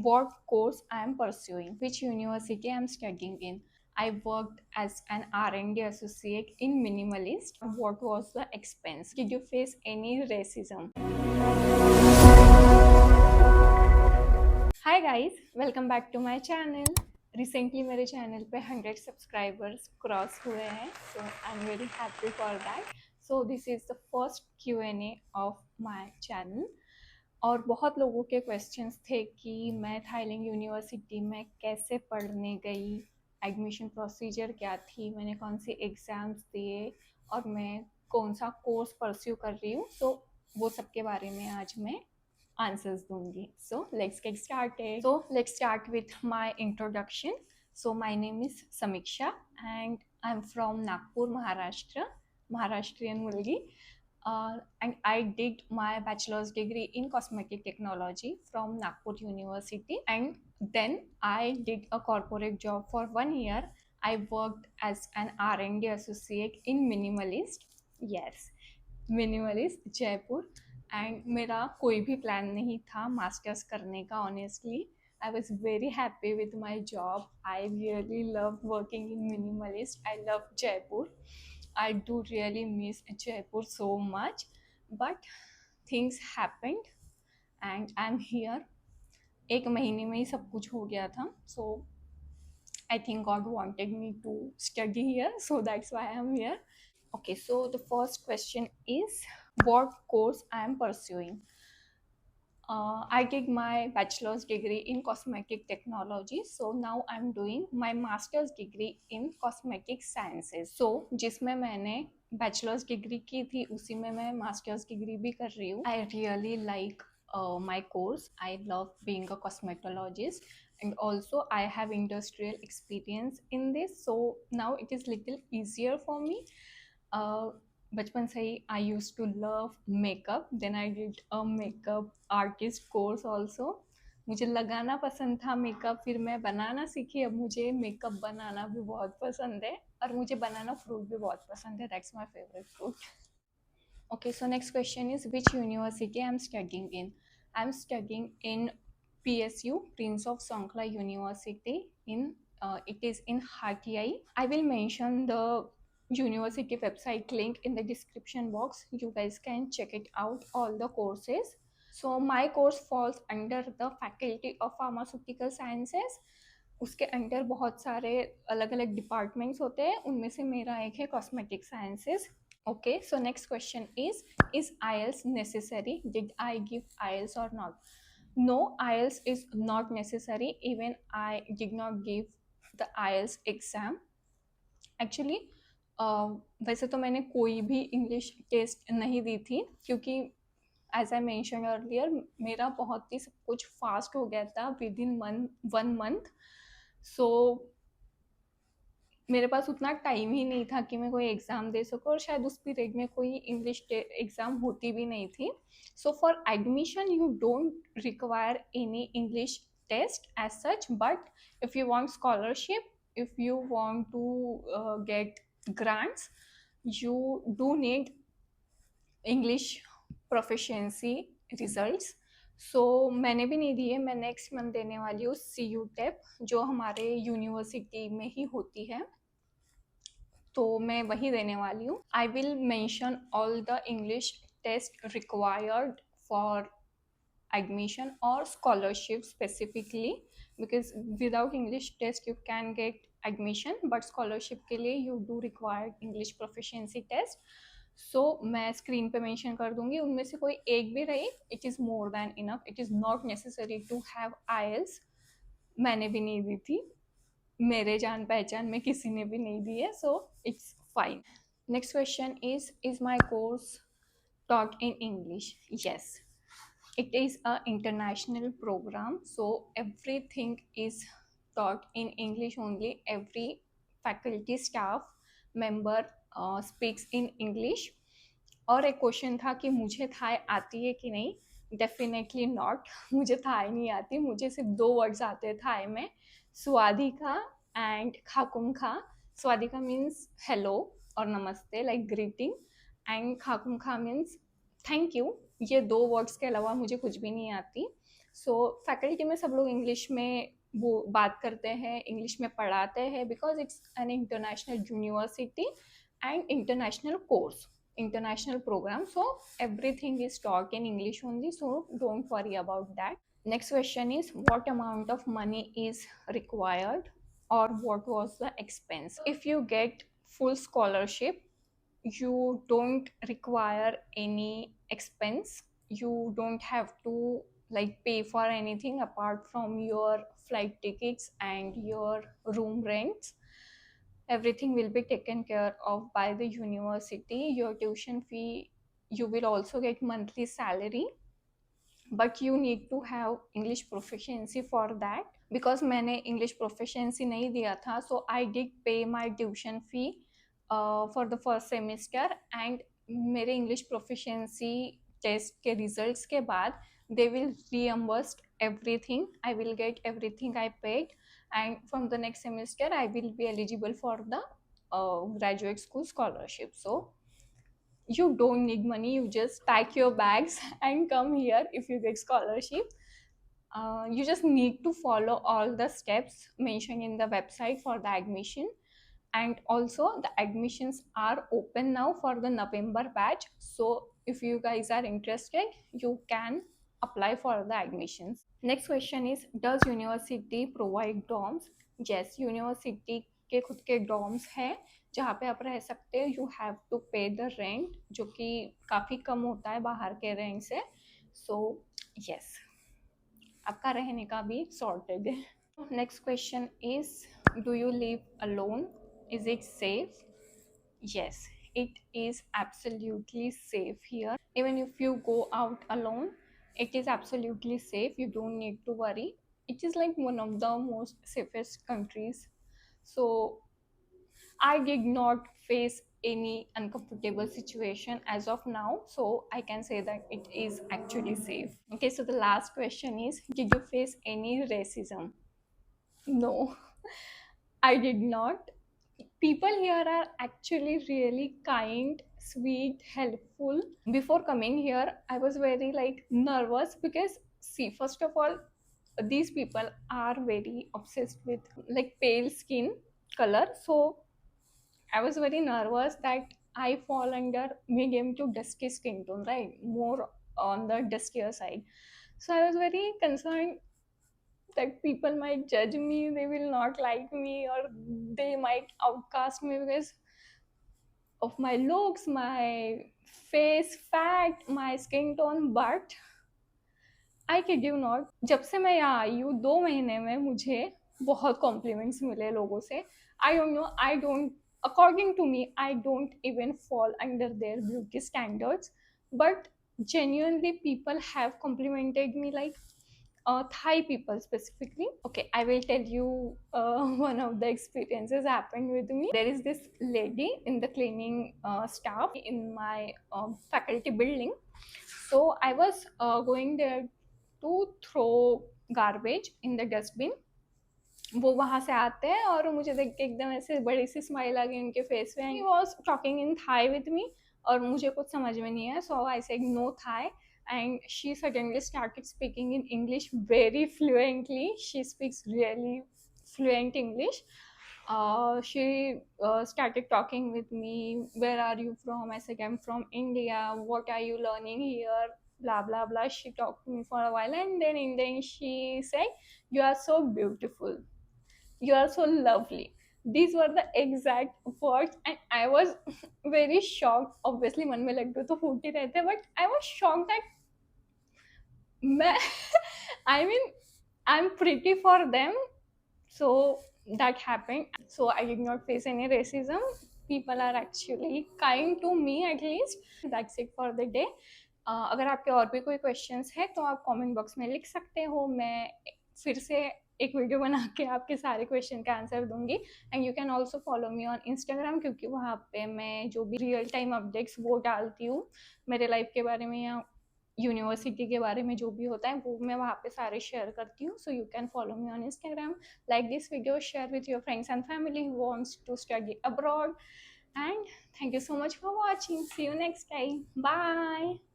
what course I am pursuing, which university I am studying in. I worked as an R&D associate in Minimalist. What was the expense? Did you face any racism? Hi guys, welcome back to my channel. Recently मेरे channel पे 100 subscribers cross हुए हैं, so I'm very happy for that. So this is the first Q&A of my channel. और बहुत लोगों के questions थे कि मैं थाईलैंड यूनिवर्सिटी में कैसे पढ़ने गई, एडमिशन प्रोसीजर क्या थी, मैंने कौन से एग्ज़ाम्स दिए और मैं कौन सा कोर्स परस्यू कर रही हूँ. तो वो सब के बारे में आज मैं आंसर्स दूंगी. So let's get started. So let's start with my introduction. So my name is Samiksha and I am from Nagpur, Maharashtra, Maharashtrian मुलगी. And I did my bachelor's degree in cosmetic technology from Nagpur University, and then I did a corporate job for 1 year. I worked as an R&D associate in Minimalist. Yes, Minimalist, Jaipur. And मेरा कोई भी plan नहीं था masters करने का. Honestly I was very happy with my job. I really love working in Minimalist. I love Jaipur. I do really miss Jaipur so much, but things happened and I am here. 1 महीने में ही सब कुछ हो गया था. So I think God wanted me to study here, so that's why I am here. Okay, so the first question is what course I am pursuing. I did my bachelor's degree in cosmetic technology, so now I'm doing my master's degree in cosmetic sciences. So जिसमें मैंने bachelor's degree की थी उसी में मैं master's degree भी कर रही हूँ. I really like my course. I love being a cosmetologist, and also I have industrial experience in this, so now it is little easier for me. बचपन से ही I use to love makeup. Then I did a makeup artist course also. मुझे लगाना पसंद था makeup, फिर मैं बनाना सीखी. अब मुझे मेकअप बनाना भी बहुत पसंद है और मुझे बनाना फ्रूट भी बहुत पसंद है. That's my favourite fruit. Okay, so next question is which university I'm studying in. I'm studying in PSU, Prince of Songkhla University. It is in Hatyai. I will mention the university website link in the description box. You guys can check it out, all the courses. So my course falls under the Faculty of Pharmaceutical Sciences. उसके under बहुत सारे अलग अलग departments होते हैं, उनमें से मेरा एक है cosmetic sciences. Okay, so next question is IELTS necessary? Did I give IELTS or not? No, IELTS is not necessary. Even I did not give the IELTS exam. Actually, वैसे तो मैंने कोई भी इंग्लिश टेस्ट नहीं दी थी, क्योंकि as I mention earlier मेरा बहुत ही सब कुछ फास्ट हो गया था विद इन 1 month. सो मेरे पास उतना टाइम ही नहीं था कि मैं कोई एग्ज़ाम दे सकूँ, और शायद उस पीरियड में कोई इंग्लिश एग्ज़ाम होती भी नहीं थी. So for admission you don't require any English test as such, but if you want scholarship, if you want to get grants, you do need English proficiency results. So मैंने भी नहीं दिए. मैं next month देने वाली हूँ CU tape, जो हमारे यूनिवर्सिटी में ही होती है, तो मैं वही देने वाली हूँ. I will mention all the English test required for admission or scholarship specifically, because without English test you can get admission, but scholarship के लिए you do require English proficiency test. So मैं स्क्रीन पे mention कर दूंगी. उनमें से कोई एक भी रही, it is more than enough. It is not necessary to have IELTS. मैंने भी नहीं दी थी, मेरे जान पहचान में किसी ने भी नहीं दी है, so it's fine. Next question is my course taught in English? Yes, it is a international program, so everything is taught in English only. Every faculty staff member speaks in English. और एक question था कि मुझे Thai आती है कि नहीं. Definitely not. मुझे थाई नहीं आती. मुझे सिर्फ 2 वर्ड्स आते हैं थाई में, स्वादिका एंड खाकुमखा. स्वादिका मीन्स हेलो और नमस्ते, लाइक ग्रीटिंग, एंड खाकुमखा मीन्स थैंक यू. ये 2 वर्ड्स के अलावा मुझे कुछ भी नहीं आती. सो फैकल्टी में सब लोग इंग्लिश में वो बात करते हैं, इंग्लिश में पढ़ाते हैं, because it's an international university and international course, international program, so everything is taught in English only, so don't worry about that. Next question is, what amount of money is required, or what was the expense? If you get full scholarship, you don't require any expense. You don't have to like pay for anything apart from your flight tickets and your room rents. Everything will be taken care of by the university. Your tuition fee, you will also get monthly salary, but you need to have English proficiency for that. Because मैंने English proficiency नहीं दिया था, so I did pay my tuition fee for the first semester, and मेरे English proficiency test के results के बाद they will reimburse everything. I will get everything I paid, and from the next semester I will be eligible for the graduate school scholarship. So you don't need money, you just pack your bags and come here if you get scholarship. You just need to follow all the steps mentioned in the website for the admission. And also the admissions are open now for the November batch, so if you guys are interested, you can apply for the admissions. Next question is, does university provide dorms? Yes, university के खुद के dorms हैं जहाँ पे आप रह सकते हो. यू हैव टू पे द रेंट, जो कि काफ़ी कम होता है बाहर के रेंट से. सो यस, आपका रहने का भी सॉर्टेड है. Next question is, do you live alone? Is it safe? Yes, it is absolutely safe here. Even if you go out alone, it is absolutely safe. You don't need to worry. It is like one of the most safest countries. So I did not face any uncomfortable situation as of now, so I can say that it is actually safe. Okay, so the last question is, did you face any racism? No, I did not. People here are actually really kind, sweet, helpful. Before coming here, I was very like nervous because, see, first of all, these people are very obsessed with like pale skin color. So I was very nervous that I fall under medium to dusky skin tone, right? More on the duskier side. So I was very concerned that people might judge me, they will not like me, or they might outcast me because of my looks, my face fact, my skin tone. But I kid you not, जब से मैं यहाँ आई हूँ 2 महीने में मुझे बहुत compliments मिले लोगों से. I don't know, I don't, according to me, I don't even fall under their beauty standards, but genuinely people have complimented me, like Thai people specifically. Okay, I will tell you one of the experiences happened with me. There is this lady in the cleaning staff in my faculty building. So I was going there to throw garbage in the dustbin. वो वहाँ से आते हैं और मुझे देख के एकदम ऐसे बड़ी सी स्माइल आ गई उनके फेस पे. He was talking in Thai with me और मुझे कुछ समझ में नहीं है, so I said no Thai, and she suddenly started speaking in English very fluently. She speaks really fluent English. She started talking with me. Where are you from? I said I'm from India. What are you learning here? Blah blah blah. She talked to me for a while, and then in the end she said, "You are so beautiful. You are so lovely." These were the exact words, and I was very shocked. Obviously, मन में लड्डू तो फूट ही रहते, but I was shocked that मैं I mean, I'm pretty for them. So that happened. So I did not face any racism. People are actually kind to me at least. That's it for the day. अगर आपके और भी कोई questions है तो आप comment box में लिख सकते हो. मैं फिर से एक वीडियो बना के आपके सारे क्वेश्चन का आंसर दूंगी. And you can also follow me on Instagram, क्योंकि वहाँ पे मैं जो भी रियल टाइम अपडेट्स वो डालती हूँ मेरे लाइफ के बारे में या यूनिवर्सिटी के बारे में जो भी होता है वो मैं वहाँ पे सारे शेयर करती हूँ. So you can follow me on Instagram. Like this video, share with your friends and family who wants to study abroad. And thank you so much for watching. See you next time. Bye.